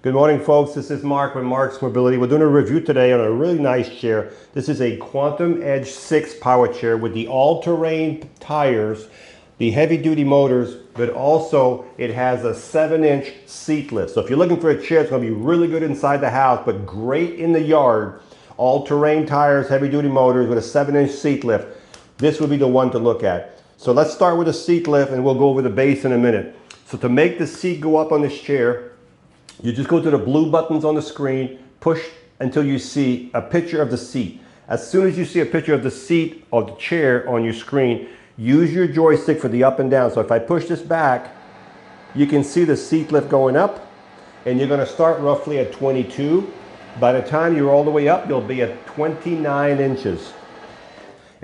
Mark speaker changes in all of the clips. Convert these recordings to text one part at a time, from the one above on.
Speaker 1: Good morning, folks. This is Marc with Marc's Mobility. We're doing a review today on a really nice chair. This is a Quantum Edge 6 power chair with the all-terrain tires, the heavy-duty motors, but also it has a 7-inch seat lift. So if you're looking for a chair, it's going to be really good inside the house, but great in the yard. All-terrain tires, heavy-duty motors with a 7-inch seat lift. This would be the one to look at. So let's start with the seat lift, and we'll go over the base in a minute. So to make the seat go up on this chair, you just go to the blue buttons on the screen, push until you see a picture of the seat. As soon as you see a picture of the seat or the chair on your screen, use your joystick for the up and down. So if I push this back, you can see the seat lift going up, and you're going to start roughly at 22. By the time you're all the way up, you'll be at 29 inches.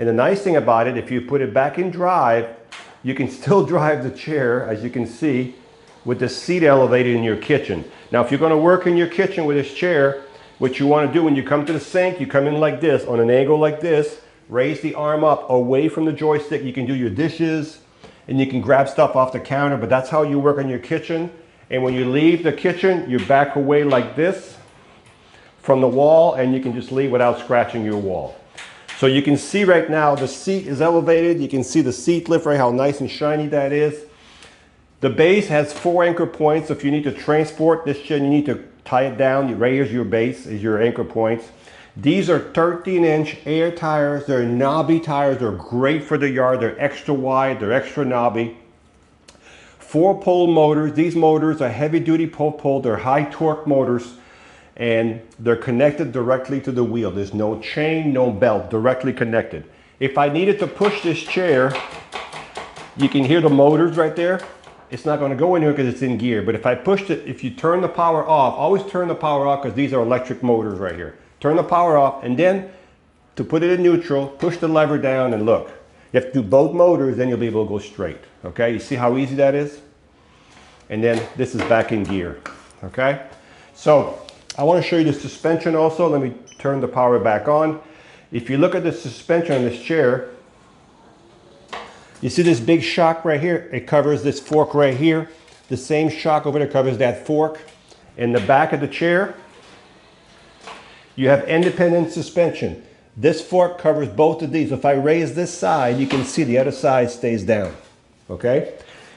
Speaker 1: And the nice thing about it, if you put it back in drive, you can still drive the chair, as you can see, with the seat elevated in your kitchen. Now, if you're going to work in your kitchen with this chair, what you want to do when you come to the sink, you come in like this, on an angle like this, raise the arm up away from the joystick. You can do your dishes and you can grab stuff off the counter, but that's how you work in your kitchen. And when you leave the kitchen, you back away like this from the wall, and you can just leave without scratching your wall. So you can see right now the seat is elevated. You can see the seat lift, right, how nice and shiny that is. The base has 4 anchor points. So if you need to transport this chair, you need to tie it down. Right here's your base, is your anchor points. These are 13-inch air tires. They're knobby tires. They're great for the yard. They're extra wide. They're extra knobby. 4-pole motors. These motors are heavy-duty pole. They're high-torque motors, and they're connected directly to the wheel. There's no chain, no belt, directly connected. If I needed to push this chair, you can hear the motors right there. It's not going to go anywhere because it's in gear. But if I pushed it, if you turn the power off, always turn the power off because these are electric motors right here. Turn the power off, and then to put it in neutral, push the lever down and look. You have to do both motors, then you'll be able to go straight. Okay, you see how easy that is? And then this is back in gear. Okay, so I want to show you the suspension also. Let me turn the power back on. If you look at the suspension on this chair, you see this big shock right here? It covers this fork right here. The same shock over there covers that fork. In the back of the chair, you have independent suspension. This fork covers both of these. If I raise this side, you can see the other side stays down. Okay?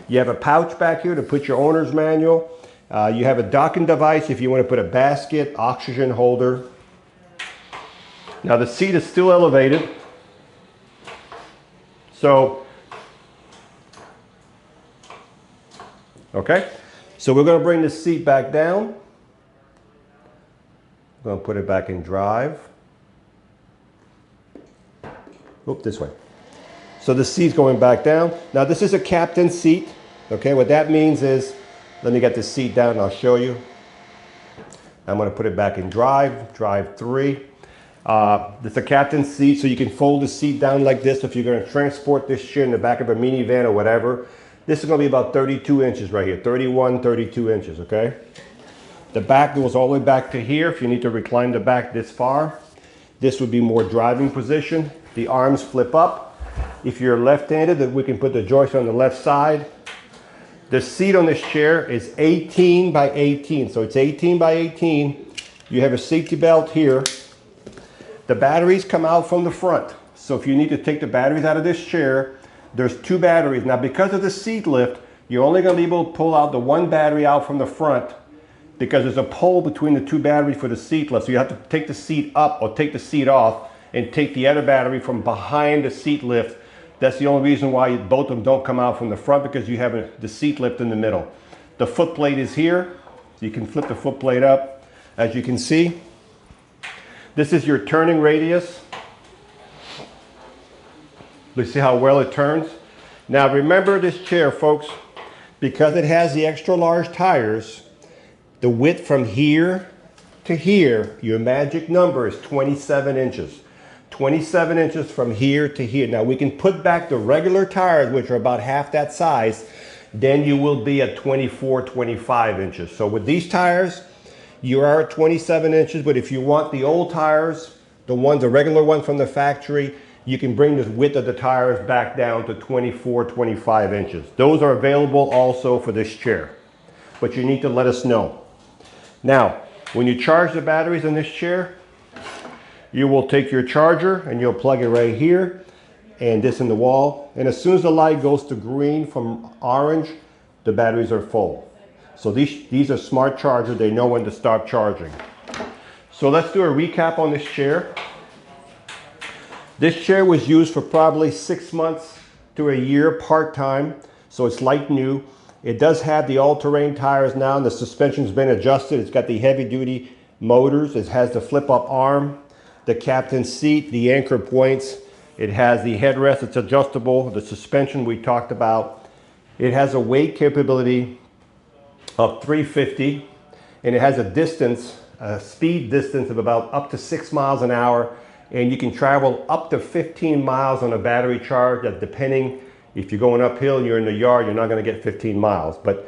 Speaker 1: You have a pouch back here to put your owner's manual. You have a docking device if you want to put a basket, oxygen holder. Now the seat is still elevated. Okay, so we're going to bring the seat back down. I'm going to put it back in drive. Oop, this way. So the seat's going back down. Now this is a captain seat. Okay, what that means is, let me get the seat down and I'll show you. I'm going to put it back in drive 3. This is a captain seat, so you can fold the seat down like this if you're going to transport this chair in the back of a minivan or whatever. This is going to be about 32 inches right here, 31, 32 inches, okay? The back goes all the way back to here if you need to recline the back this far. This would be more driving position. The arms flip up. If you're left-handed, we can put the joystick on the left side. The seat on this chair is 18 by 18, so it's 18 by 18. You have a safety belt here. The batteries come out from the front, so if you need to take the batteries out of this chair, there's 2 batteries. Now, because of the seat lift, you're only going to be able to pull out the 1 battery out from the front because there's a pole between the 2 batteries for the seat lift. So you have to take the seat up or take the seat off and take the other battery from behind the seat lift. That's the only reason why both of them don't come out from the front, because you have the seat lift in the middle. The foot plate is here. You can flip the foot plate up. As you can see, this is your turning radius. You see how well it turns? Now remember this chair, folks, because it has the extra large tires, the width from here to here, your magic number is 27 inches. 27 inches from here to here. Now we can put back the regular tires, which are about half that size, then you will be at 24, 25 inches. So with these tires, you are at 27 inches, but if you want the old tires, the regular ones from the factory, you can bring the width of the tires back down to 24, 25 inches. Those are available also for this chair, but you need to let us know. Now, when you charge the batteries in this chair, you will take your charger and you'll plug it right here and this in the wall. And as soon as the light goes to green from orange, the batteries are full. So these are smart chargers. They know when to stop charging. So let's do a recap on this chair. This chair was used for probably 6 months to a year part-time. So it's like new. It does have the all-terrain tires now, and the suspension's been adjusted. It's got the heavy-duty motors. It has the flip-up arm, the captain's seat, the anchor points. It has the headrest. It's adjustable. The suspension we talked about. It has a weight capability of 350, and it has a speed distance of about up to 6 miles an hour, and you can travel up to 15 miles on a battery charge, depending. If you're going uphill and you're in the yard, you're not going to get 15 miles. But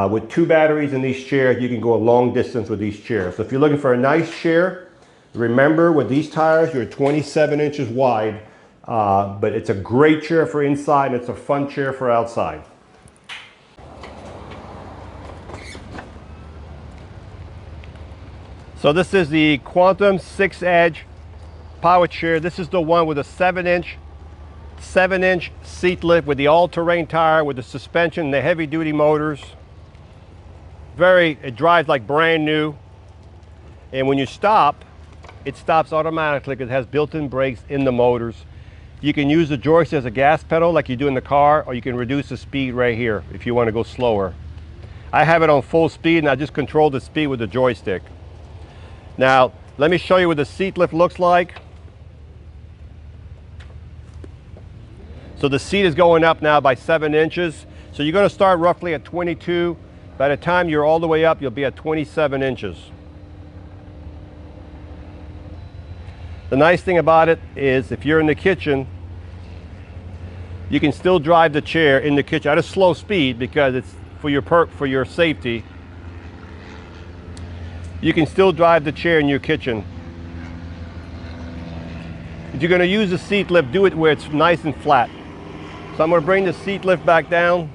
Speaker 1: with 2 batteries in these chairs, you can go a long distance with these chairs. So if you're looking for a nice chair, remember with these tires, you're 27 inches wide. But it's a great chair for inside, and it's a fun chair for outside. So this is the Quantum 6-edge Powerchair. This is the one with a 7-inch seat lift with the all-terrain tire, with the suspension and the heavy-duty motors. It drives like brand new. And when you stop, it stops automatically because it has built-in brakes in the motors. You can use the joystick as a gas pedal like you do in the car, or you can reduce the speed right here if you want to go slower. I have it on full speed, and I just control the speed with the joystick. Now, let me show you what the seat lift looks like. So the seat is going up now by 7 inches. So you're going to start roughly at 22. By the time you're all the way up, you'll be at 27 inches. The nice thing about it is if you're in the kitchen, you can still drive the chair in the kitchen at a slow speed because it's for your safety. You can still drive the chair in your kitchen. If you're going to use the seat lift, do it where it's nice and flat. So I'm going to bring the seat lift back down.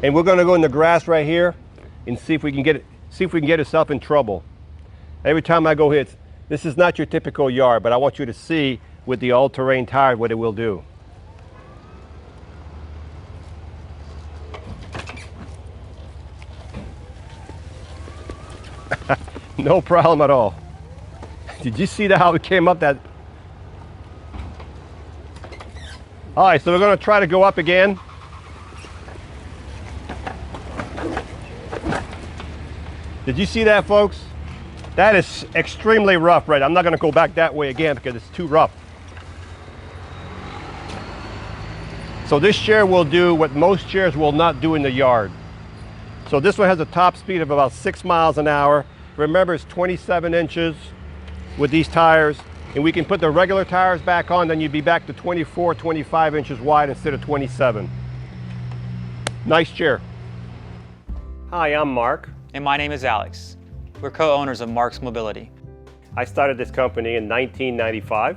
Speaker 1: And we're going to go in the grass right here and see if we can get ourselves in trouble. Every time I go here, this is not your typical yard, but I want you to see with the all-terrain tire what it will do. No problem at all. Did you see how it came up that? All right, so we're going to try to go up again. Did you see that, folks? That is extremely rough, right? I'm not going to go back that way again because it's too rough. So this chair will do what most chairs will not do in the yard. So this one has a top speed of about 6 miles an hour. Remember, it's 27 inches with these tires, and we can put the regular tires back on, then you'd be back to 24, 25 inches wide instead of 27. Nice chair. Hi, I'm Mark.
Speaker 2: And my name is Alex. We're co-owners of Marc's Mobility.
Speaker 1: I started this company in 1995.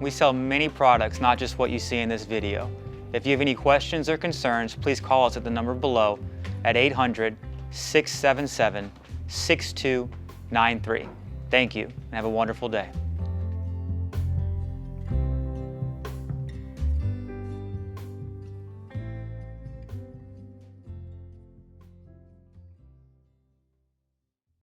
Speaker 2: We sell many products, not just what you see in this video. If you have any questions or concerns, please call us at the number below at 800-677-6293. Thank you, and have a wonderful day.